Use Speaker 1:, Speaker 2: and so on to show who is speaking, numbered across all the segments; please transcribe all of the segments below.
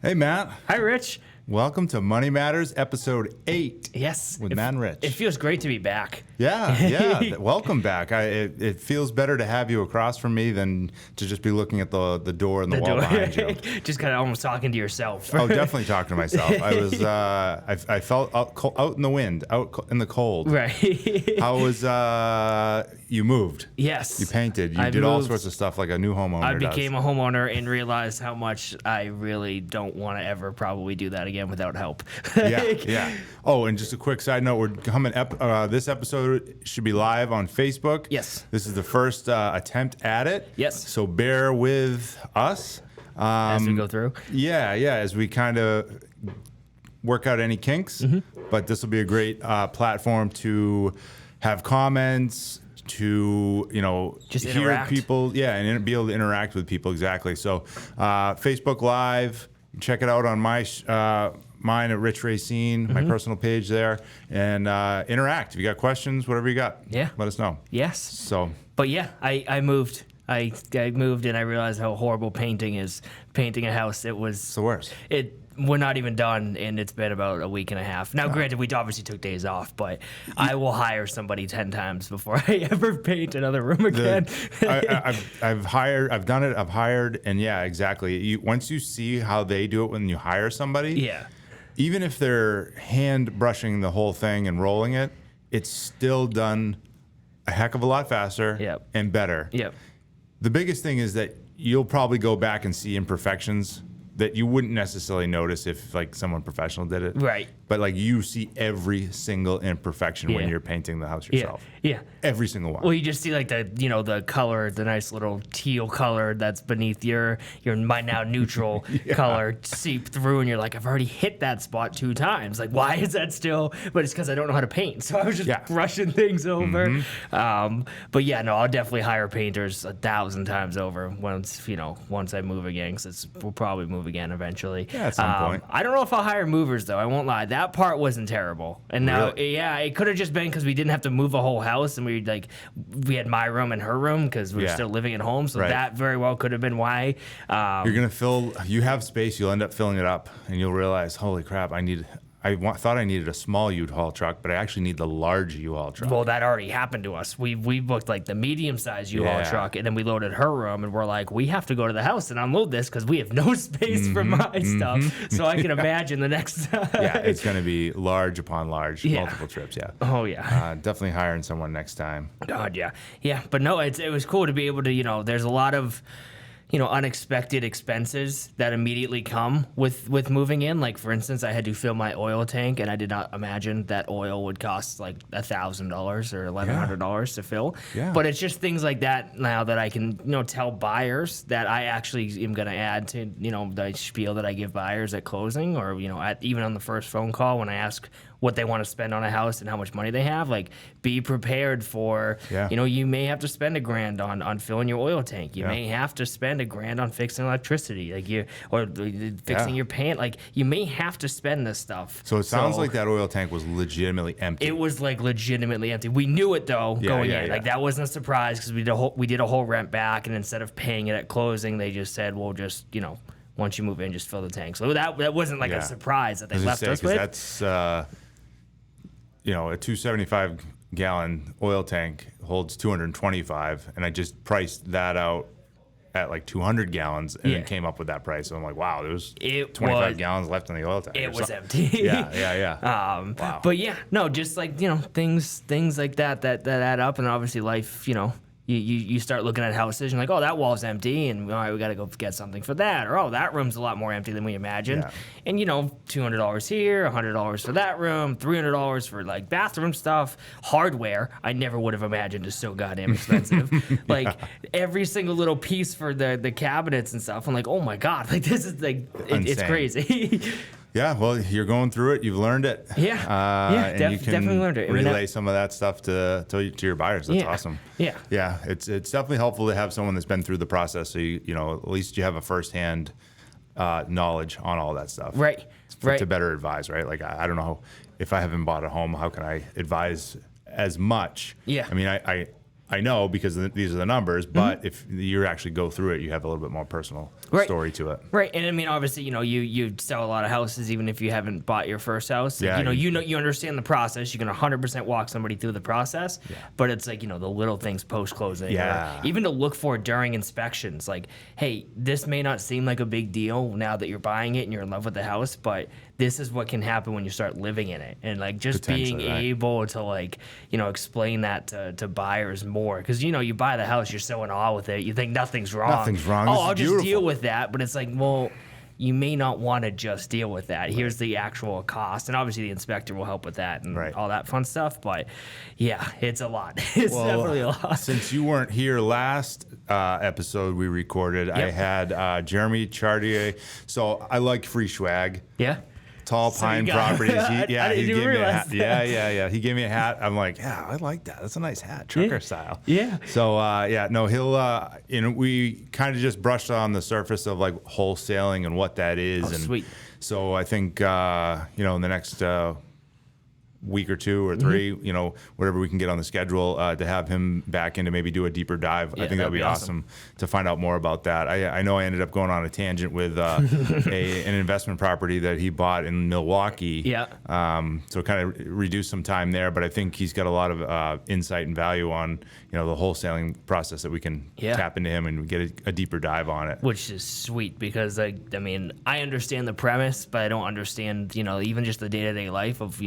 Speaker 1: Hey, Matt.
Speaker 2: Hi, Rich.
Speaker 1: Welcome to Money Matters, episode 8.
Speaker 2: Yes.
Speaker 1: With Matt and Rich.
Speaker 2: It feels great to be back.
Speaker 1: Yeah. Welcome back. It feels better to have you across from me than to just be looking at the door and the wall behind you.
Speaker 2: Just kind of almost talking to yourself.
Speaker 1: Oh, definitely talking to myself. I felt out in the wind, out in the cold.
Speaker 2: Right.
Speaker 1: How was you moved?
Speaker 2: Yes.
Speaker 1: You painted. You did all sorts of stuff like a new homeowner
Speaker 2: I
Speaker 1: does.
Speaker 2: became a homeowner and realized how much I really don't want to ever probably do that again without help.
Speaker 1: Yeah. Oh, and just a quick side note: we're coming. This episode should be live on Facebook.
Speaker 2: Yes.
Speaker 1: This is the first attempt at it.
Speaker 2: Yes.
Speaker 1: So bear with us
Speaker 2: As we go through.
Speaker 1: Yeah. As we kind of work out any kinks, but this will be a great platform to have comments. To
Speaker 2: just
Speaker 1: hear
Speaker 2: interact.
Speaker 1: people, and be able to interact with people exactly. So, Facebook Live, check it out on mine at Rich Racine, my personal page there, and interact. If you got questions, whatever you got, let us know.
Speaker 2: Yes.
Speaker 1: So,
Speaker 2: but yeah, I moved. I moved and I realized how horrible painting is. Painting a house,
Speaker 1: it's the worst.
Speaker 2: We're not even done, and it's been about a week and a half. Now, granted, we obviously took days off, but I will hire somebody 10 times before I ever paint another room again.
Speaker 1: I've hired, and yeah, exactly. Once you see how they do it when you hire somebody, even if they're hand brushing the whole thing and rolling it, it's still done a heck of a lot faster and better.
Speaker 2: Yep.
Speaker 1: The biggest thing is that you'll probably go back and see imperfections that you wouldn't necessarily notice if like someone professional did it.
Speaker 2: Right.
Speaker 1: But like you see every single imperfection when you're painting the house yourself.
Speaker 2: Yeah.
Speaker 1: Every single one.
Speaker 2: Well, you just see like the color, the nice little teal color that's beneath your my now neutral color seep through, and you're like, I've already hit that spot 2 times. Like, why is that still? But it's because I don't know how to paint. So I was just brushing things over. But yeah, no, I'll definitely hire painters 1,000 times over once I move again, because we'll probably move again eventually.
Speaker 1: Yeah, at some point.
Speaker 2: I don't know if I'll hire movers though. I won't lie. That part wasn't terrible. And now,
Speaker 1: Really?
Speaker 2: it could have just been because we didn't have to move a whole house, and we had my room and her room because we were still living at home. So that very well could have been why.
Speaker 1: You're gonna you have space. You'll end up filling it up, and you'll realize, holy crap! I thought I needed a small U-Haul truck, but I actually need the large U-Haul truck.
Speaker 2: Well, that already happened to us. We booked like the medium-sized U-Haul truck, and then we loaded her room, and we're like, we have to go to the house and unload this because we have no space for my stuff. So I can imagine the next time.
Speaker 1: Yeah, it's going to be large upon large, multiple trips,
Speaker 2: Oh, yeah.
Speaker 1: Definitely hiring someone next time.
Speaker 2: God, yeah. Yeah, but no, it was cool to be able to, there's a lot of unexpected expenses that immediately come with moving in. Like, for instance, I had to fill my oil tank, and I did not imagine that oil would cost like $1,000 or $1,100 to fill. Yeah. But it's just things like that now that I can, tell buyers that I actually am going to add to, the spiel that I give buyers at closing, or, even on the first phone call when I ask what they want to spend on a house and how much money they have. Like, be prepared for, you may have to spend $1,000 on filling your oil tank. You may have to spend $1,000 on fixing electricity, or fixing your paint. Like, you may have to spend this stuff.
Speaker 1: So it sounds like that oil tank was legitimately empty.
Speaker 2: It was like legitimately empty. We knew it though going in. Like, that wasn't a surprise because we did a whole rent back, and instead of paying it at closing, they just said, well, just once you move in, just fill the tank. So that wasn't like a surprise that they left us with.
Speaker 1: That's a 275-gallon oil tank holds 225, and I just priced that out at like 200 gallons, and then came up with that price. So I'm like, wow, there's 25 gallons left in the oil tank.
Speaker 2: It was empty.
Speaker 1: Yeah. Wow.
Speaker 2: But yeah, no, just like things like that add up, and obviously life, You start looking at houses, and you're like, oh, that wall's empty, and all right, we got to go get something for that. Or, oh, that room's a lot more empty than we imagined. Yeah. And, $200 here, $100 for that room, $300 for, like, bathroom stuff. Hardware, I never would have imagined is so goddamn expensive. Like, every single little piece for the cabinets and stuff. I'm like, oh, my God. Like, this is, like, it's crazy.
Speaker 1: Yeah, well, you're going through it. You've learned it.
Speaker 2: Yeah,
Speaker 1: and you can
Speaker 2: definitely learned it.
Speaker 1: Relay some of that stuff to your buyers. That's awesome.
Speaker 2: Yeah.
Speaker 1: It's definitely helpful to have someone that's been through the process, so at least you have a firsthand knowledge on all that stuff.
Speaker 2: Right.
Speaker 1: To better advise, right? Like, I don't know if I haven't bought a home, how can I advise as much?
Speaker 2: Yeah.
Speaker 1: I mean, I know because these are the numbers, but if you actually go through it, you have a little bit more personal story to it.
Speaker 2: Right. And I mean, obviously, you sell a lot of houses, even if you haven't bought your first house. Like, you understand the process. You can 100% walk somebody through the process, but it's like, the little things post-closing.
Speaker 1: Yeah.
Speaker 2: Or even to look for during inspections. Like, hey, this may not seem like a big deal now that you're buying it and you're in love with the house, but this is what can happen when you start living in it. And like just being able to like, explain that to buyers more. Because, you buy the house, you're so in awe with it. You think nothing's wrong.
Speaker 1: Nothing's wrong.
Speaker 2: Oh, I'll just deal with that. But it's like, well, you may not want to just deal with that. Here's the actual cost. And obviously the inspector will help with that and all that fun stuff. But yeah, it's a lot. It's definitely a lot.
Speaker 1: Since you weren't here last episode we recorded, I had Jeremy Chartier. So I like free swag.
Speaker 2: Yeah.
Speaker 1: Tall Pine Properties. He gave me a hat.
Speaker 2: That.
Speaker 1: Yeah. He gave me a hat. I'm like, yeah, I like that. That's a nice hat, trucker style.
Speaker 2: Yeah.
Speaker 1: So he'll. We kind of just brushed on the surface of like wholesaling and what that is.
Speaker 2: Oh,
Speaker 1: and
Speaker 2: sweet.
Speaker 1: So I think in the next week or 2 or 3, whatever we can get on the schedule to have him back in to maybe do a deeper dive. I think that'd be awesome to find out more about that. I know I ended up going on a tangent with an investment property that he bought in Milwaukee.
Speaker 2: Yeah.
Speaker 1: So kind of reduced some time there, but I think he's got a lot of insight and value on the wholesaling process that we can tap into him and get a deeper dive on it.
Speaker 2: Which is sweet because I understand the premise, but I don't understand even just the day-to-day life of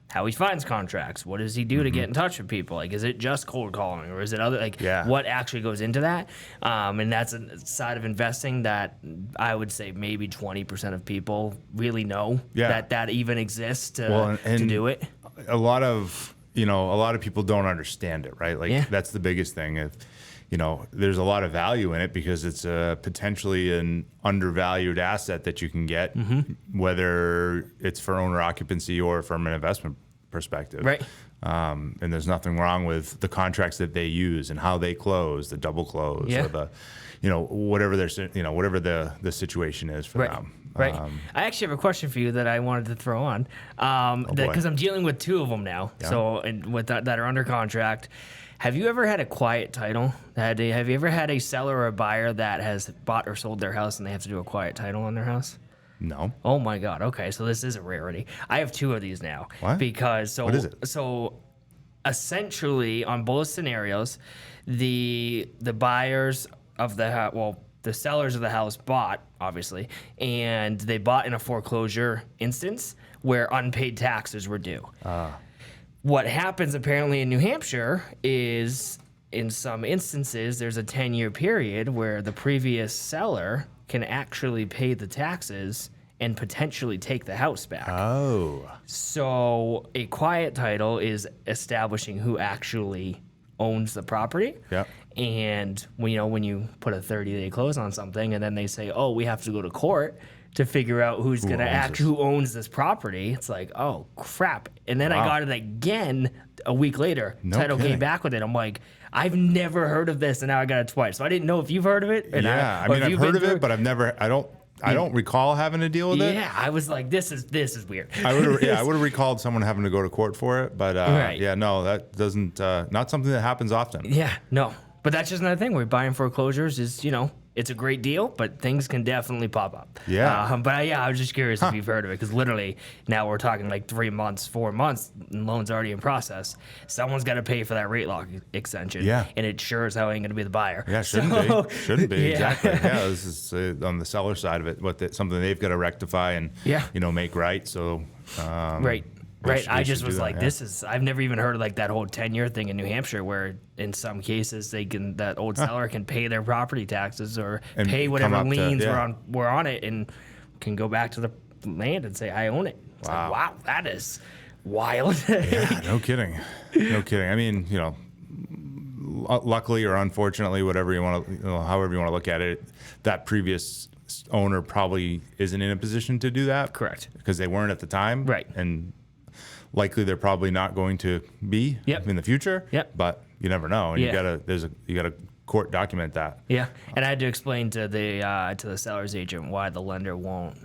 Speaker 2: how he finds contracts. What does he do to get in touch with people? Like, is it just cold calling or is it other, what actually goes into that? And that's a side of investing that I would say maybe 20% of people really know that even exists to do it.
Speaker 1: A lot of people don't understand it, right? Like that's the biggest thing. There's a lot of value in it because it's potentially an undervalued asset that you can get, whether it's for owner occupancy or from an investment perspective.
Speaker 2: Right.
Speaker 1: And there's nothing wrong with the contracts that they use and how they close, the double close, or the, whatever whatever the situation is for them.
Speaker 2: Right. I actually have a question for you that I wanted to throw on, because I'm dealing with 2 of them now. Yeah. So with that are under contract. Have you ever had a quiet title? Have you ever had a seller or a buyer that has bought or sold their house and they have to do a quiet title on their house?
Speaker 1: No.
Speaker 2: Oh my God. Okay, so this is a rarity. I have 2 of these now.
Speaker 1: What?
Speaker 2: Because
Speaker 1: what is it?
Speaker 2: So essentially, on both scenarios, the buyers of the house, the sellers of the house bought, obviously, and they bought in a foreclosure instance where unpaid taxes were due. What happens apparently in New Hampshire is, in some instances, there's a 10-year period where the previous seller can actually pay the taxes and potentially take the house back.
Speaker 1: Oh.
Speaker 2: So a quiet title is establishing who actually owns the property.
Speaker 1: Yeah.
Speaker 2: And when you put a 30-day close on something and then they say, oh, we have to go to court to figure out who owns this property, it's like, oh crap. And then I got it again a week later.
Speaker 1: No
Speaker 2: Title
Speaker 1: kidding.
Speaker 2: came back with it. I'm like, I've never heard of this, and now I got it twice. So I didn't know if you've heard of it.
Speaker 1: I've heard of it, but I don't recall having to deal with it.
Speaker 2: Yeah, I was like, this is weird.
Speaker 1: I would have recalled someone having to go to court for it, but no, that doesn't not something that happens often.
Speaker 2: Yeah, no. But that's just another thing. We're buying foreclosures is, it's a great deal, but things can definitely pop up.
Speaker 1: Yeah.
Speaker 2: I was just curious if you've heard of it, because literally now we're talking like 3 months, 4 months, and loan's already in process. Someone's got to pay for that rate lock extension.
Speaker 1: Yeah.
Speaker 2: And it sure as hell ain't going to be the buyer.
Speaker 1: Yeah, shouldn't be. Exactly. Yeah, this is on the seller side of it, something they've got to rectify and make right. So
Speaker 2: right. Right, I just was like, I've never even heard of like that whole 10-year thing in New Hampshire where in some cases that old seller can pay their property taxes or pay whatever liens were on it and can go back to the land and say, I own it. It's like, wow, that is wild.
Speaker 1: Yeah, no kidding. I mean, luckily or unfortunately, whatever you want to, however you want to look at it, that previous owner probably isn't in a position to do that.
Speaker 2: Correct.
Speaker 1: Because they weren't at the time.
Speaker 2: Right.
Speaker 1: And likely they're probably not going to be in the future.
Speaker 2: Yep.
Speaker 1: But you never know. And you gotta court document that.
Speaker 2: Yeah. And I had to explain to the seller's agent why the lender won't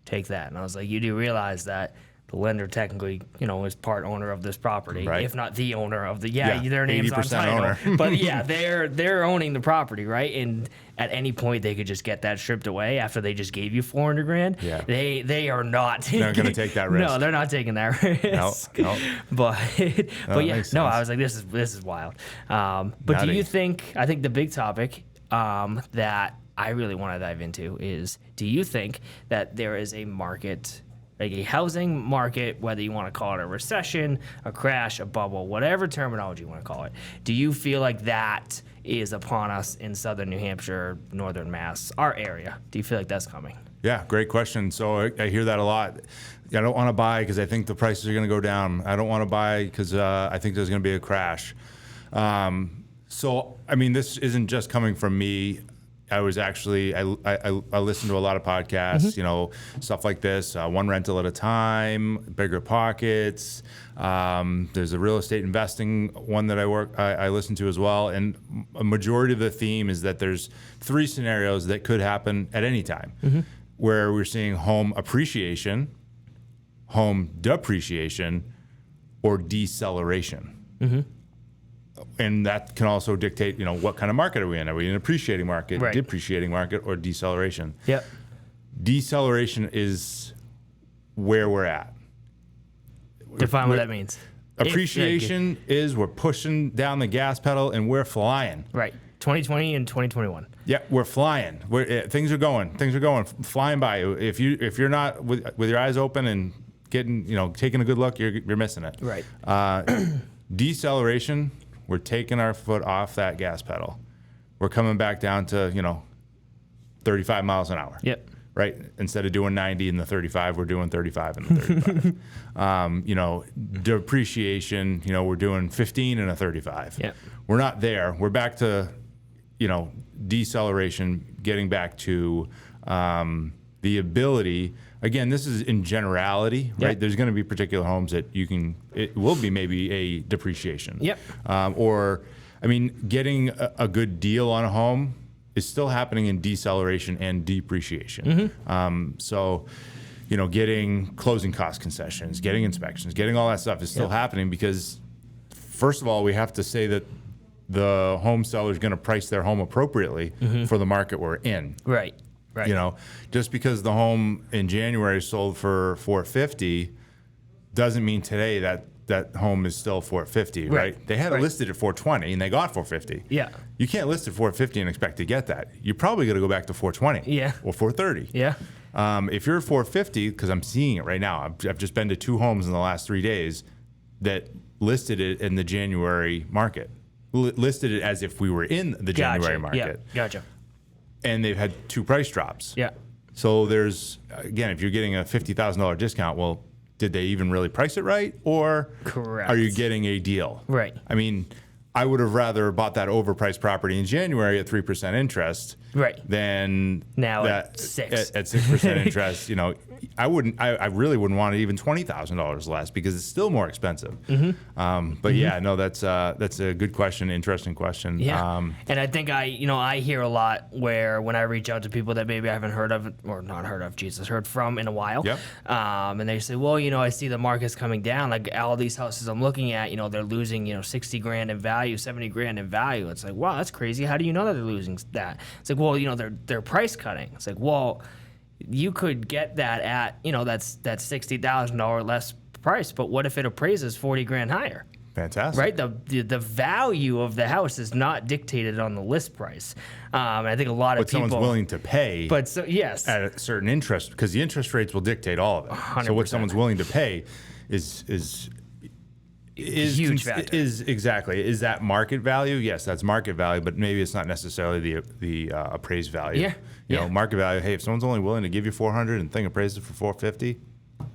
Speaker 2: take that. And I was like, you do realize that the lender technically, is part owner of this property,
Speaker 1: right.
Speaker 2: if not the owner of their name's on
Speaker 1: 80%
Speaker 2: title.
Speaker 1: owner.
Speaker 2: But yeah, they're owning the property, right? And at any point they could just get that stripped away after they just gave you $400,000.
Speaker 1: Yeah.
Speaker 2: They are not
Speaker 1: They're going to take that risk.
Speaker 2: No, they're not taking that risk.
Speaker 1: No.
Speaker 2: But yeah, no, I was like, this is wild. But
Speaker 1: Nutty.
Speaker 2: do you think? I think the big topic that I really want to dive into is: do you think that there is a market? Like a housing market, whether you want to call it a recession, a crash, a bubble, whatever terminology you want to call it. Do you feel like that is upon us in southern New Hampshire, northern Mass, our area? Do you feel like that's coming?
Speaker 1: Yeah, great question. So I hear that a lot. I don't want to buy because I think the prices are going to go down. I don't want to buy because I think there's going to be a crash. So, I mean, this isn't just coming from me. I was actually, I listened to a lot of podcasts, stuff like this, One Rental at a Time, Bigger Pockets. There's a real estate investing one that I listen to as well. And a majority of the theme is that there's 3 scenarios that could happen at any time, where we're seeing home appreciation, home depreciation, or deceleration. And that can also dictate, what kind of market are we in? Are we in an appreciating market,
Speaker 2: right.
Speaker 1: depreciating market, or deceleration?
Speaker 2: Yep.
Speaker 1: Deceleration is where we're at.
Speaker 2: Define what that means.
Speaker 1: Appreciation is we're pushing down the gas pedal and we're flying.
Speaker 2: Right. 2020 and 2021.
Speaker 1: Yeah, we're flying. Things are going, flying by. If you're not with your eyes open and getting, taking a good look, you're missing it.
Speaker 2: Right.
Speaker 1: Deceleration. We're taking our foot off that gas pedal. We're coming back down to, 35 miles an hour.
Speaker 2: Yep.
Speaker 1: Right? Instead of doing 90 in the 35, we're doing 35 in the 35. Depreciation, we're doing 15 in a 35.
Speaker 2: Yep.
Speaker 1: We're not there. We're back to, deceleration, getting back to the ability. Again, this is in generality, right?
Speaker 2: Yep.
Speaker 1: There's going to be particular homes that it will be maybe a depreciation.
Speaker 2: Yep.
Speaker 1: Getting a good deal on a home is still happening in deceleration and depreciation. Getting closing cost concessions, getting inspections, getting all that stuff is still happening because, first of all, we have to say that the home seller is going to price their home appropriately for the market we're in.
Speaker 2: Right. Right.
Speaker 1: Just because the home in January sold for $450 doesn't mean today that home is still $450, right? They had it listed at $420 and they got $450.
Speaker 2: Yeah.
Speaker 1: You can't list at $450 and expect to get that. You're probably going to go back to $420.
Speaker 2: Yeah.
Speaker 1: Or $430.
Speaker 2: Yeah.
Speaker 1: If you're at $450, because I'm seeing it right now, I've just been to 2 homes in the last 3 days that listed it in the January market, listed it as if we were in the January market.
Speaker 2: Yeah. Gotcha.
Speaker 1: And they've had 2 price drops.
Speaker 2: Yeah.
Speaker 1: So there's, again, if you're getting a $50,000 discount, well, did they even really price it right? Or
Speaker 2: Correct.
Speaker 1: are you getting a deal?
Speaker 2: Right.
Speaker 1: I mean, I would have rather bought that overpriced property in January at 3% interest than
Speaker 2: now
Speaker 1: that
Speaker 2: at 6.
Speaker 1: At 6% interest. I really wouldn't want it even $20,000 less because it's still more expensive. That's a good question, interesting question.
Speaker 2: Yeah. And I think I hear a lot where when I reach out to people that maybe I haven't heard of or not heard of, heard from in a while.
Speaker 1: Yep.
Speaker 2: And they say, well, I see the market's coming down. Like all these houses I'm looking at, they're losing, $60,000 in value, $70,000 in value. It's like, wow, that's crazy. How do you know that they're losing that? It's like, well, they're price cutting. It's like, well, you could get that at, that's $60,000 less price, but what if it appraises $40,000 higher?
Speaker 1: Fantastic.
Speaker 2: Right? The value of the house is not dictated on the list price. I think a lot of people...
Speaker 1: But someone's willing to pay
Speaker 2: yes.
Speaker 1: at a certain interest, because the interest rates will dictate all of it.
Speaker 2: 100%.
Speaker 1: So what someone's willing to pay is
Speaker 2: huge factor.
Speaker 1: Is that market value? Yes, that's market value, but maybe it's not necessarily the appraised value.
Speaker 2: Yeah.
Speaker 1: Market value. Hey, if someone's only willing to give you $400 and thing appraised it for $450,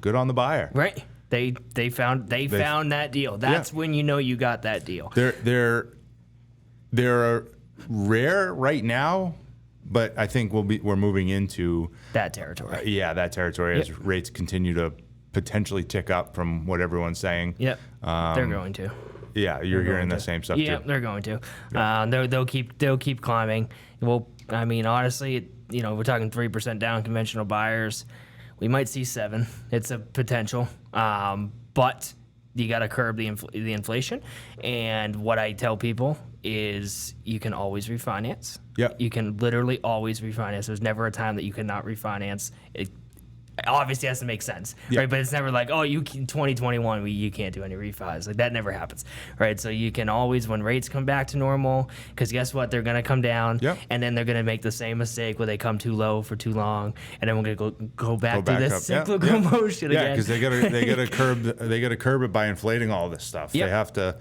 Speaker 1: good on the buyer.
Speaker 2: Right. They found that deal. That's when you got that deal.
Speaker 1: They're rare right now, but I think we're moving into
Speaker 2: that territory.
Speaker 1: That territory as rates continue to potentially tick up from what everyone's saying.
Speaker 2: Yep. They're going to.
Speaker 1: Yeah, you're hearing the same stuff too.
Speaker 2: Yeah, they're going to. Yeah. They'll keep climbing. Well, I mean, honestly, we're talking 3% down conventional buyers. We might see 7. It's a potential, but you got to curb the inflation. And what I tell people is you can always refinance.
Speaker 1: Yep.
Speaker 2: You can literally always refinance. There's never a time that you cannot refinance. It obviously has to make sense, right? But it's never like, oh, 2021, you can't do any refis. Like that never happens, right? So you can always, when rates come back to normal, because guess what? They're going to come down, and then they're going to make the same mistake where they come too low for too long, and then we're going to go back to this cyclical motion again.
Speaker 1: Yeah, because they got to curb it by inflating all this stuff. They have to.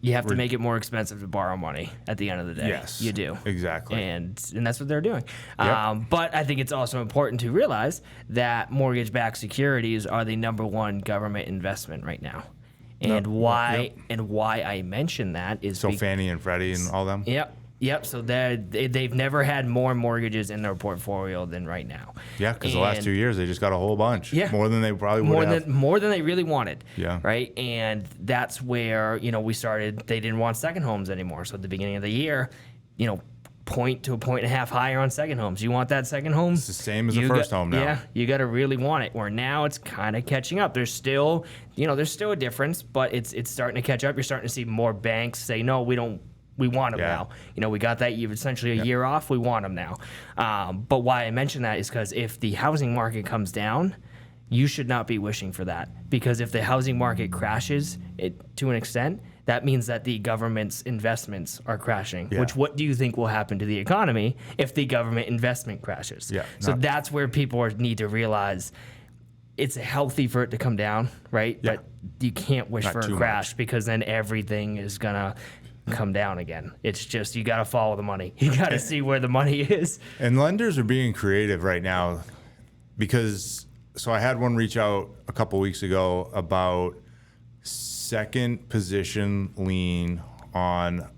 Speaker 2: You have to make it more expensive to borrow money at the end of the day.
Speaker 1: Yes,
Speaker 2: you do.
Speaker 1: Exactly.
Speaker 2: And that's what they're doing. But I think it's also important to realize that mortgage-backed securities are the #1 government investment right now. And why I mention that is
Speaker 1: Fannie and Freddie and all them?
Speaker 2: Yep. So they've never had more mortgages in their portfolio than right now.
Speaker 1: Yeah, because the last 2 years they just got a whole bunch.
Speaker 2: Yeah,
Speaker 1: more than they probably would have.
Speaker 2: More than they really wanted.
Speaker 1: Yeah.
Speaker 2: Right. And that's where we started. They didn't want second homes anymore. So at the beginning of the year, point to a point and a half higher on second homes. You want that second home?
Speaker 1: It's the same as the first home now.
Speaker 2: Yeah, you got to really want it. Where now it's kind of catching up. There's still a difference, but it's starting to catch up. You're starting to see more banks say, no, we don't. We want them now. We got that essentially a year off. We want them now. But why I mention that is because if the housing market comes down, you should not be wishing for that. Because if the housing market crashes to an extent, that means that the government's investments are crashing. Yeah. What do you think will happen to the economy if the government investment crashes? Yeah, so that's where people need to realize it's healthy for it to come down, right? Yeah. But you can't wish for a crash because then everything is going to come down again. It's just you got to follow the money. You got to see where the money is.
Speaker 1: And lenders are being creative right now because I had one reach out a couple weeks ago about second position lien on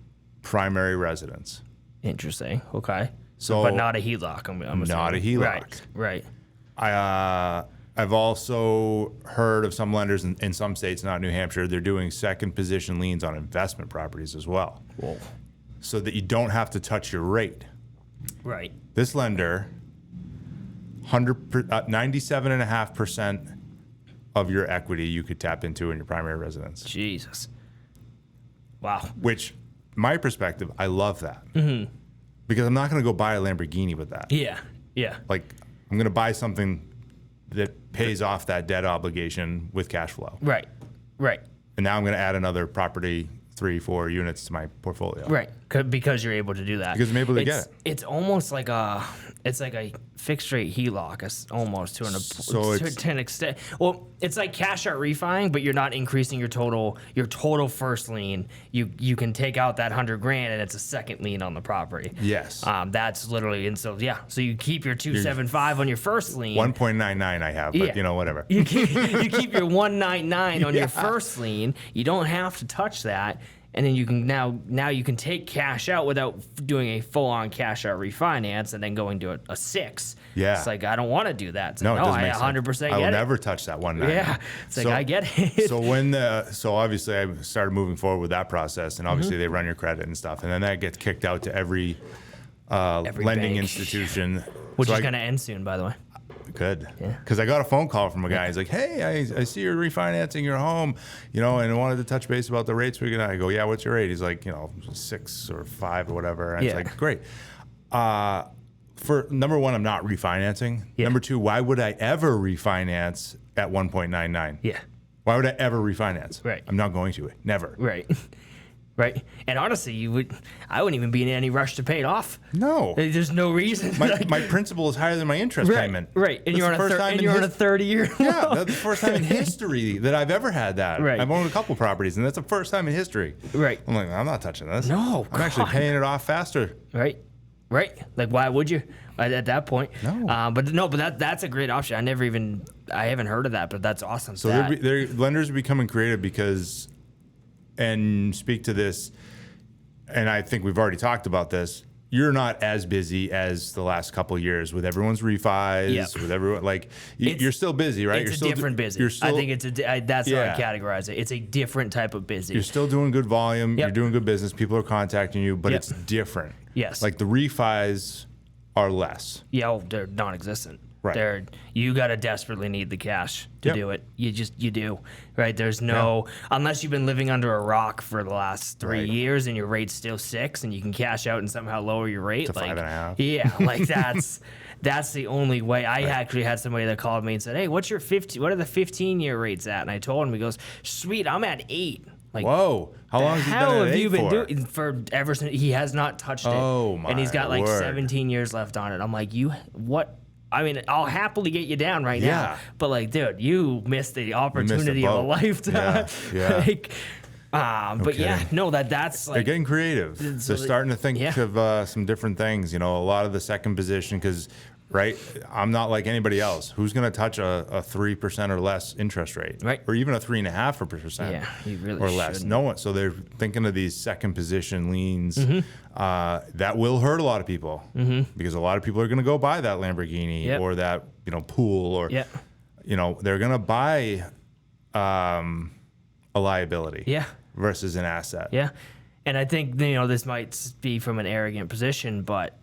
Speaker 1: primary residence.
Speaker 2: Interesting. Okay. But not a HELOC. I'm assuming.
Speaker 1: Not a HELOC.
Speaker 2: Right.
Speaker 1: I've also heard of some lenders in some states, not New Hampshire, they're doing second position liens on investment properties as well.
Speaker 2: Whoa.
Speaker 1: So that you don't have to touch your rate.
Speaker 2: Right.
Speaker 1: This lender, 97.5% of your equity you could tap into in your primary residence.
Speaker 2: Jesus. Wow.
Speaker 1: Which, my perspective, I love that. Mm-hmm. Because I'm not going to go buy a Lamborghini with that.
Speaker 2: Yeah.
Speaker 1: Like, I'm going to buy something that pays off that debt obligation with cash flow.
Speaker 2: Right.
Speaker 1: And now I'm going to add another property, 3-4 units to my portfolio.
Speaker 2: Right. Because you're able to do that.
Speaker 1: Because I'm able to get it.
Speaker 2: It's almost like a fixed rate HELOC, almost to an extent. Well, it's like cash out refining, but you're not increasing your total first lien. You can take out that $100,000 and it's a second lien on the property.
Speaker 1: Yes.
Speaker 2: That's literally, and so so you keep your 275 on your first lien.
Speaker 1: 1.99 I have, but whatever.
Speaker 2: You keep your 199 on your first lien. You don't have to touch that. And then you can now you can take cash out without doing a full-on cash out refinance and then going to a 6.
Speaker 1: Yeah.
Speaker 2: It's like, I don't want to do that. It's
Speaker 1: no,
Speaker 2: like,
Speaker 1: it doesn't make
Speaker 2: 100%
Speaker 1: sense. I will never touch that 199.
Speaker 2: Yeah. It's like, I get it.
Speaker 1: So obviously I started moving forward with that process, and obviously they run your credit and stuff, and then that gets kicked out to every lending
Speaker 2: bank
Speaker 1: institution.
Speaker 2: Which is going to end soon, by the way.
Speaker 1: Good. Because I got a phone call from a guy. He's like, hey, I see you're refinancing your home, and I wanted to touch base about the rates we're going to. I go, yeah, what's your rate? He's like, 6 or 5 or whatever. And it's like, great. For number one, I'm not refinancing. Yeah. Number two, why would I ever refinance at 1.99?
Speaker 2: Yeah.
Speaker 1: Why would I ever refinance?
Speaker 2: Right.
Speaker 1: I'm not going to. Never.
Speaker 2: Right. Right. And honestly, I wouldn't even be in any rush to pay it off.
Speaker 1: No.
Speaker 2: There's no reason.
Speaker 1: My principal is higher than my interest payment.
Speaker 2: Right. And you're on a 30-year.
Speaker 1: Yeah, that's the first time in history that I've ever had that.
Speaker 2: Right.
Speaker 1: I've owned a couple properties, and that's the first time in history.
Speaker 2: Right.
Speaker 1: I'm like, I'm not touching this.
Speaker 2: No.
Speaker 1: I'm actually paying it off faster.
Speaker 2: Right. Like, why would you at that point?
Speaker 1: No.
Speaker 2: But that's a great option. I haven't heard of that, but that's awesome.
Speaker 1: So lenders are becoming creative because, and speak to this, and I think we've already talked about this, you're not as busy as the last couple of years with everyone's refis, with everyone. Like, you're still busy, right?
Speaker 2: It's a different busy. I think that's how I categorize it. It's a different type of busy.
Speaker 1: You're still doing good volume. You're doing good business. People are contacting you, but it's different.
Speaker 2: Yes.
Speaker 1: Like, the refis are less.
Speaker 2: Yeah, they're non-existent. Right. You got to desperately need the cash to do it. You do, right? There's no, unless you've been living under a rock for the last 3 years and your rate's still 6 and you can cash out and somehow lower your rate.
Speaker 1: To 5.5.
Speaker 2: Yeah, like that's the only way. I actually had somebody that called me and said, hey, what are the 15-year rates at? And I told him, he goes, sweet, I'm at 8. Like,
Speaker 1: whoa! How long has he been at 8
Speaker 2: doing for ever since? He has not touched it.
Speaker 1: Oh my!
Speaker 2: And he's got like
Speaker 1: word.
Speaker 2: 17 years left on it. I'm like, what? I mean, I'll happily get you down right now, but like, dude, you missed the opportunity of a lifetime.
Speaker 1: Yeah.
Speaker 2: Like, but that's like
Speaker 1: they're getting creative. They're starting to think of some different things. You know, a lot of the second position because. Right, I'm not like anybody else. Who's going to touch a 3% or less interest rate,
Speaker 2: right?
Speaker 1: Or even a 3.5%,
Speaker 2: yeah, you really
Speaker 1: or less.
Speaker 2: shouldn't.
Speaker 1: No one. So they're thinking of these second position liens that will hurt a lot of people because a lot of people are going to go buy that Lamborghini or that pool or they're going to buy a liability versus an asset.
Speaker 2: Yeah, and I think this might be from an arrogant position, but.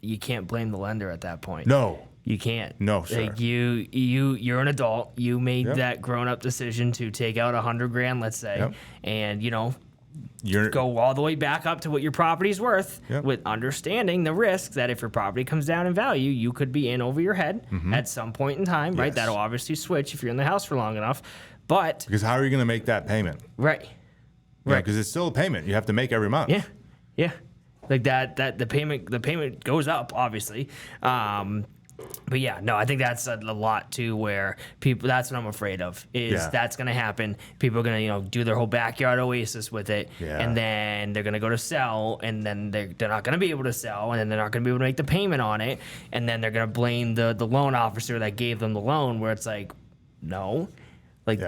Speaker 2: You can't blame the lender at that point.
Speaker 1: No,
Speaker 2: you can't.
Speaker 1: No, sir.
Speaker 2: Like you're an adult. You made that grown-up decision to take out $100,000, let's say, and go all the way back up to what your property's worth, with understanding the risk that if your property comes down in value, you could be in over your head at some point in time. Right? That'll obviously switch if you're in the house for long enough. But
Speaker 1: because how are you going to make that payment?
Speaker 2: Right.
Speaker 1: Because it's still a payment you have to make every month.
Speaker 2: Yeah. Yeah. Like that the payment goes up, obviously. But yeah, no, I think that's a lot too where people, that's what I'm afraid of, is that's going to happen. People are going to, do their whole backyard oasis with it. And then they're going to go to sell, and then they're not going to be able to sell, and then they're not going to be able to make the payment on it. And then they're going to blame the loan officer that gave them the loan, where it's like, no, like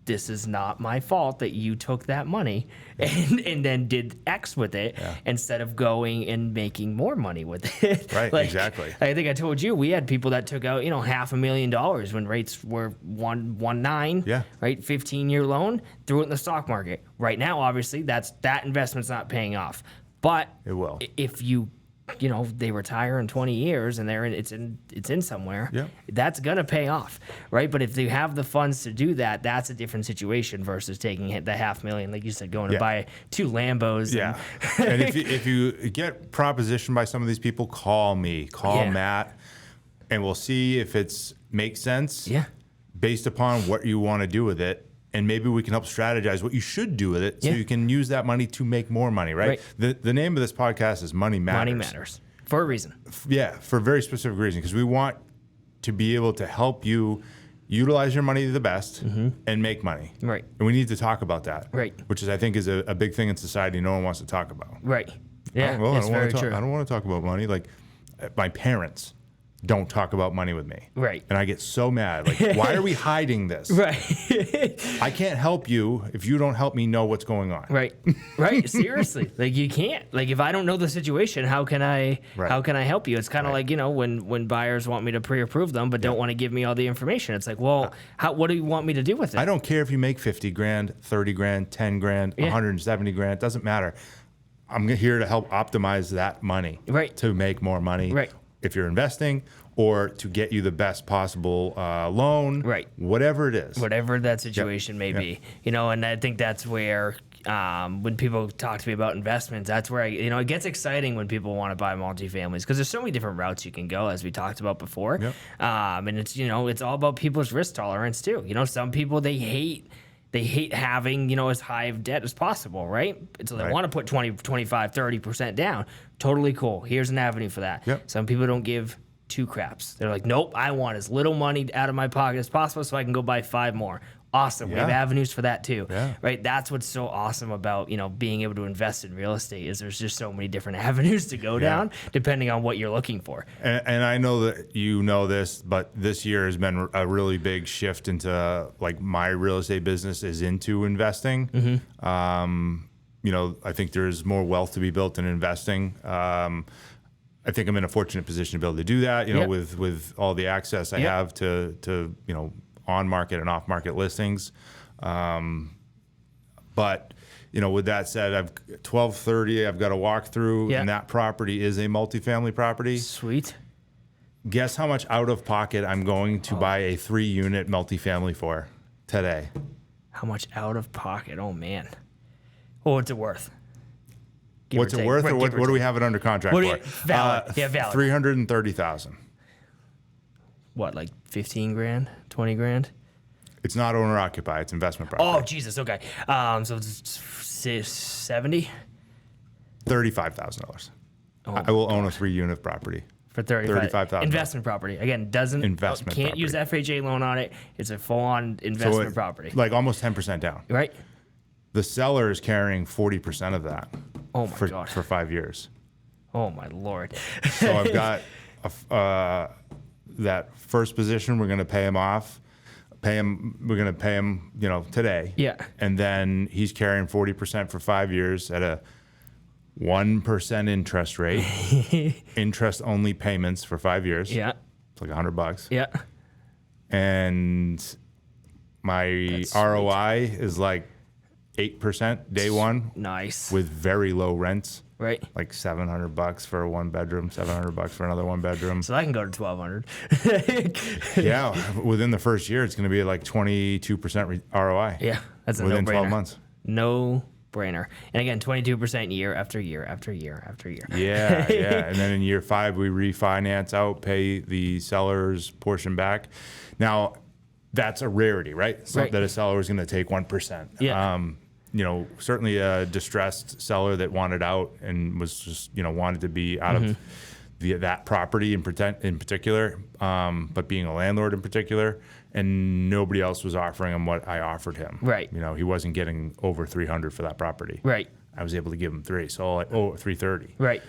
Speaker 2: this is not my fault that you took that money and then did X with it instead of going and making more money with it.
Speaker 1: Right,
Speaker 2: like,
Speaker 1: exactly.
Speaker 2: I think I told you we had people that took out, $500,000 when rates were 1.9. Yeah. Right, 15-year loan, threw it in the stock market. Right now, obviously, that investment's not paying off. But
Speaker 1: it will
Speaker 2: if you. They retire in 20 years and it's in somewhere. That's gonna pay off, right? But if they have the funds to do that, that's a different situation versus taking the $500,000, like you said, going to buy 2 Lambos.
Speaker 1: Yeah. And if you get propositioned by some of these people, call me, Matt, and we'll see if it makes sense. Yeah. Based upon what you want to do with it. And maybe we can help strategize what you should do with it so you can use that money to make more money, right? The name of this podcast is Money Matters.
Speaker 2: Money Matters. For a reason.
Speaker 1: Yeah, for a very specific reason, because we want to be able to help you utilize your money the best and make money. Right. And we need to talk about that. Right. Which I think is a big thing in society no one wants to talk about.
Speaker 2: Right. Yeah,
Speaker 1: it's very true. I don't want to talk about money. Like, my parents don't talk about money with me. Right. And I get so mad. Like, why are we hiding this? Right. I can't help you if you don't help me know what's going on.
Speaker 2: Right. Right. Seriously. Like, you can't. Like, if I don't know the situation, how can I help you? It's kind of like, when buyers want me to pre-approve them but don't want to give me all the information. It's like, well, what do you want me to do with it?
Speaker 1: I don't care if you make 50 grand, 30 grand, 10 grand, 170 grand. It doesn't matter. I'm here to help optimize that money. Right. To make more money. Right. If you're investing, or to get you the best possible loan, right? Whatever it is,
Speaker 2: whatever that situation may be, and I think that's where when people talk to me about investments, that's where it gets exciting when people want to buy multifamilies, because there's so many different routes you can go, as we talked about before, and it's it's all about people's risk tolerance too. Some people they hate having, as high of debt as possible, right? So they want to put 20, 25, 30% down. Totally cool. Here's an avenue for that. Yep. Some people don't give 2 craps. They're like, nope, I want as little money out of my pocket as possible so I can go buy 5 more. Awesome. We have avenues for that too, right? That's what's so awesome about, being able to invest in real estate, is there's just so many different avenues to go down depending on what you're looking for.
Speaker 1: And I know that you know this, but this year has been a really big shift into, like, my real estate business is into investing. I think there's more wealth to be built in investing. I think I'm in a fortunate position to be able to do that, with all the access I have to on-market and off-market listings. But, with that said, I've 12:30, I've got to walk through, and that property is a multifamily property.
Speaker 2: Sweet.
Speaker 1: Guess how much out of pocket I'm going to buy a 3-unit multifamily for today?
Speaker 2: How much out of pocket? Oh man. Oh, what's it worth?
Speaker 1: What's it worth, or what do we have it under contract for?
Speaker 2: Valid. Valid.
Speaker 1: 330,000.
Speaker 2: What, like 15 grand, 20 grand?
Speaker 1: It's not owner occupied. It's investment property.
Speaker 2: Oh, Jesus. Okay. So it's 70?
Speaker 1: $35,000.
Speaker 2: Oh,
Speaker 1: I will own a 3-unit property.
Speaker 2: For $35,000.
Speaker 1: $35,000.
Speaker 2: Investment property. Again,
Speaker 1: Investment
Speaker 2: can't use FHA loan on it. It's a full-on investment property.
Speaker 1: Like almost 10% down.
Speaker 2: Right?
Speaker 1: The seller is carrying 40% of that.
Speaker 2: Oh my God.
Speaker 1: For 5 years.
Speaker 2: Oh my Lord.
Speaker 1: So I've got that first position. We're going to pay him off. We're going to pay him, today.
Speaker 2: Yeah.
Speaker 1: And then he's carrying 40% for 5 years at a 1% interest rate. Interest only payments for 5 years.
Speaker 2: Yeah.
Speaker 1: It's like $100.
Speaker 2: Yeah.
Speaker 1: And my ROI is like 8% day one.
Speaker 2: Nice.
Speaker 1: With very low rents.
Speaker 2: Right.
Speaker 1: Like $700 for a 1-bedroom, $700 for another 1-bedroom.
Speaker 2: So I can go to 1,200.
Speaker 1: Yeah, within the first year, it's going to be like 22% ROI.
Speaker 2: Yeah, that's a
Speaker 1: within
Speaker 2: no-brainer.
Speaker 1: 12 months.
Speaker 2: No brainer. And again, 22% year after year after year after year.
Speaker 1: Yeah, yeah. And then in year 5, we refinance out, pay the seller's portion back. Now, that's a rarity, right? So that a seller is going to take 1%.
Speaker 2: Yeah.
Speaker 1: Certainly a distressed seller that wanted out and was just, wanted to be out of that property in particular, but being a landlord in particular, and nobody else was offering him what I offered him.
Speaker 2: Right.
Speaker 1: He wasn't getting over 300 for that property.
Speaker 2: Right.
Speaker 1: I was able to give him 3, so like 330.
Speaker 2: Right.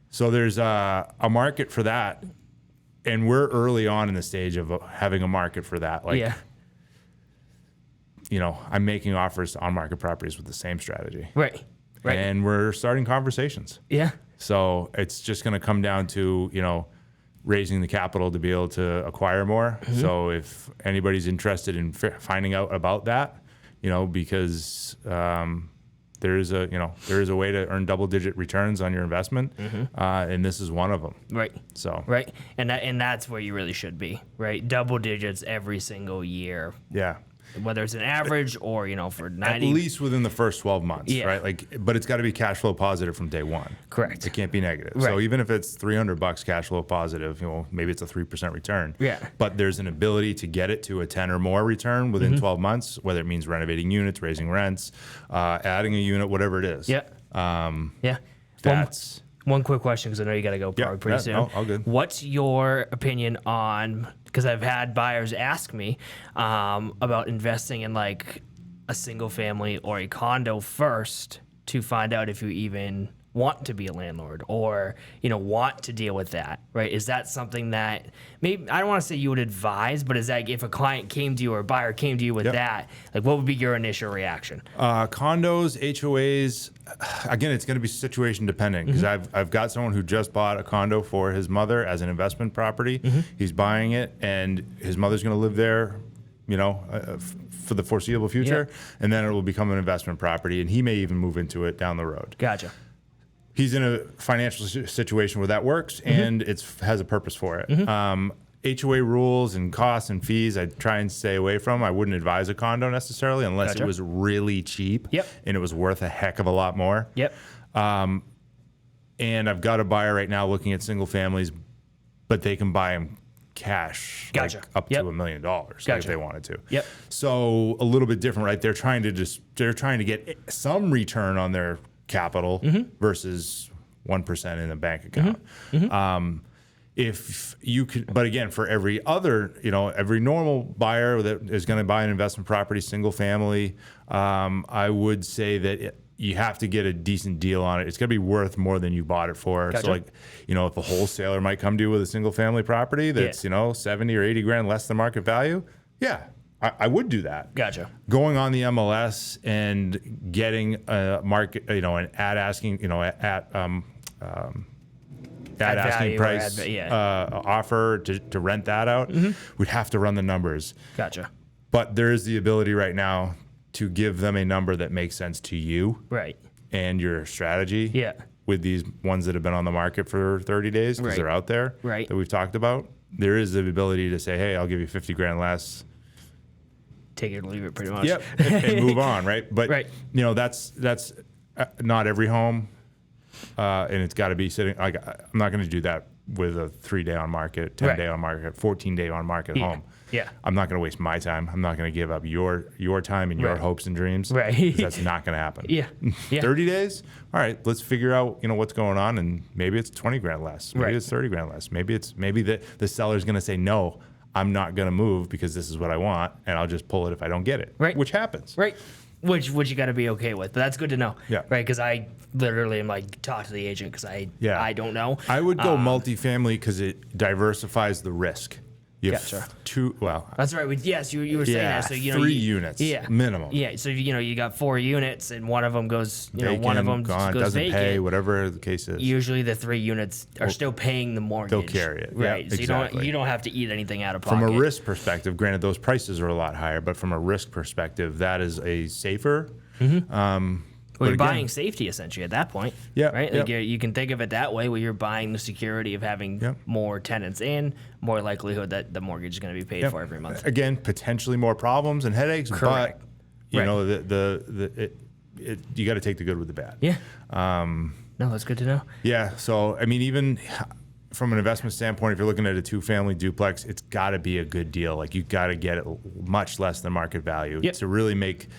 Speaker 1: So there's a market for that, and we're early on in the stage of having a market for that. Like, I'm making offers to on-market properties with the same strategy.
Speaker 2: Right. Right.
Speaker 1: And we're starting conversations.
Speaker 2: Yeah.
Speaker 1: So it's just going to come down to, raising the capital to be able to acquire more. Mm-hmm. So if anybody's interested in finding out about that, because there is a way to earn double-digit returns on your investment, and this is one of them.
Speaker 2: Right.
Speaker 1: So
Speaker 2: right, and that's where you really should be. Right, double digits every single year.
Speaker 1: Yeah.
Speaker 2: Whether it's an average or, for 90.
Speaker 1: At least within the first 12 months,
Speaker 2: yeah.
Speaker 1: right? But it's got to be cash flow positive from day one.
Speaker 2: Correct.
Speaker 1: It can't be negative.
Speaker 2: Right.
Speaker 1: So even if it's $300 cash flow positive, maybe it's a 3% return.
Speaker 2: Yeah.
Speaker 1: But there's an ability to get it to a 10 or more return within 12 months, whether it means renovating units, raising rents, adding a unit, whatever it is.
Speaker 2: Yeah.
Speaker 1: Yeah. That's...
Speaker 2: One quick question, because I know you got to go probably pretty soon.
Speaker 1: No, all good.
Speaker 2: What's your opinion on, because I've had buyers ask me about investing in like a single family or a condo first to find out if you even want to be a landlord or, want to deal with that, right? Is that something that maybe, I don't want to say you would advise, but is that if a client came to you or a buyer came to you with that, like what would be your initial reaction?
Speaker 1: Condos, HOAs, again, it's going to be situation dependent because I've got someone who just bought a condo for his mother as an investment property. He's buying it and his mother's going to live there, for the foreseeable future, and then it will become an investment property and he may even move into it down the road.
Speaker 2: Gotcha.
Speaker 1: He's in a financial situation where that works and it has a purpose for it. HOA rules and costs and fees, I try and stay away from. I wouldn't advise a condo necessarily unless it was really cheap and it was worth a heck of a lot more. And I've got a buyer right now looking at single families, but they can buy them cash like up to $1 million like if they wanted to. So a little bit different, right? They're trying to get some return on their capital versus 1% in a bank account. If you could, but again, for every other, every normal buyer that is going to buy an investment property, single family, I would say that you have to get a decent deal on it. It's going to be worth more than you bought it for. So like, if a wholesaler might come to you with a single family property that's, 70 or 80 grand less than market value. Yeah. I would do that.
Speaker 2: Gotcha.
Speaker 1: Going on the MLS and getting a market, an ad asking, asking price offer to rent that out, we'd have to run the numbers.
Speaker 2: Gotcha.
Speaker 1: But there is the ability right now to give them a number that makes sense to you.
Speaker 2: Right.
Speaker 1: And your strategy.
Speaker 2: Yeah.
Speaker 1: With these ones that have been on the market for 30 days because they're out there.
Speaker 2: Right.
Speaker 1: That we've talked about. there is the ability to say, hey, I'll give you 50 grand less.
Speaker 2: Take it or leave it, pretty much.
Speaker 1: Yep, and move on, right? But
Speaker 2: right.
Speaker 1: That's not every home, and it's got to be sitting. I'm not going to do that with a 3-day on market, 10-day on market, 14-day on market home.
Speaker 2: Yeah.
Speaker 1: I'm not going to waste my time. I'm not going to give up your time and your hopes and dreams.
Speaker 2: Right.
Speaker 1: That's not going to happen.
Speaker 2: Yeah.
Speaker 1: 30 days. All right. Let's figure out what's going on, and maybe it's 20 grand less. Maybe it's 30 grand less. Maybe the seller's going to say no. I'm not going to move because this is what I want, and I'll just pull it if I don't get it.
Speaker 2: Right.
Speaker 1: Which happens.
Speaker 2: Right. Which you got to be okay with. But that's good to know.
Speaker 1: Yeah.
Speaker 2: Right. Because I literally am like, talk to the agent because I don't know.
Speaker 1: I would go multifamily because it diversifies the risk. You have
Speaker 2: Gotcha.
Speaker 1: That's
Speaker 2: right. Yes, you were saying that. So
Speaker 1: 3 units. Minimum.
Speaker 2: Yeah. So you got 4 units, and one of them goes.
Speaker 1: Vacant,
Speaker 2: one of them
Speaker 1: gone,
Speaker 2: goes
Speaker 1: doesn't
Speaker 2: vacant.
Speaker 1: pay, whatever the case is.
Speaker 2: Usually, the 3 units are still paying the mortgage.
Speaker 1: They'll carry it.
Speaker 2: Right.
Speaker 1: Yeah,
Speaker 2: so
Speaker 1: exactly.
Speaker 2: you don't have to eat anything out of pocket.
Speaker 1: From a risk perspective, granted, those prices are a lot higher, but from a risk perspective, that is a safer.
Speaker 2: Well, you're buying safety essentially at that point.
Speaker 1: Yeah.
Speaker 2: Right. Like you can think of it that way, where you're buying the security of having more tenants and more likelihood that the mortgage is going to be paid for every month.
Speaker 1: Again, potentially more problems and headaches,
Speaker 2: Correct.
Speaker 1: but you got to take the good with the bad.
Speaker 2: Yeah. No, that's good to know.
Speaker 1: Yeah. So I mean, even from an investment standpoint, if you're looking at a 2-family duplex, it's got to be a good deal. Like you got to get it much less than market value to really make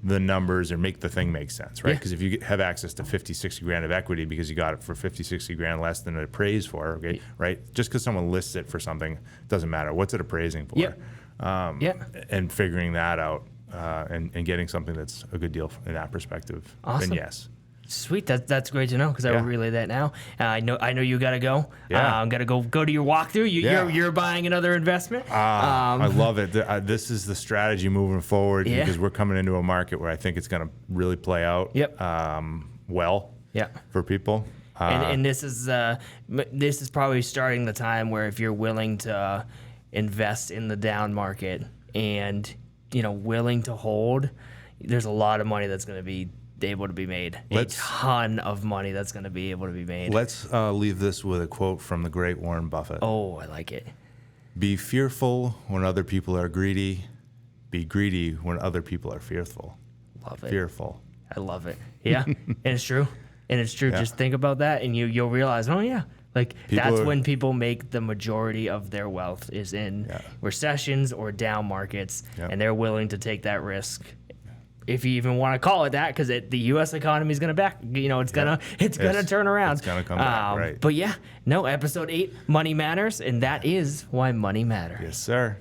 Speaker 1: the numbers or make the thing make sense, right? Because if you have access to 50, 60 grand of equity because you got it for 50, 60 grand less than it appraised for, okay, right? Just because someone lists it for something doesn't matter. What's it appraising for? And figuring that out and getting something that's a good deal in that perspective,
Speaker 2: awesome.
Speaker 1: then yes.
Speaker 2: Sweet, that's great to know because I will relay that now. I know you gotta go. I'm gonna go to your walkthrough. You're buying another investment.
Speaker 1: I love it. This is the strategy moving forward because we're coming into a market where I think it's gonna really play out. For people.
Speaker 2: And this is probably starting the time where if you're willing to invest in the down market and willing to hold, there's a lot of money that's gonna be able to be made. A ton of money that's going to be able to be made.
Speaker 1: Let's leave this with a quote from the great Warren Buffett.
Speaker 2: Oh, I like it.
Speaker 1: Be fearful when other people are greedy. Be greedy when other people are fearful.
Speaker 2: Love it.
Speaker 1: Fearful.
Speaker 2: I love it. Yeah, and it's true. Just think about that, and you'll realize, that's when people make the majority of their wealth is in recessions or down markets, and they're willing to take that risk. If you even want to call it that, because the U.S. economy is going to it's gonna turn around.
Speaker 1: It's gonna come back, right?
Speaker 2: But episode 8, money matters, and that is why money matters.
Speaker 1: Yes, sir.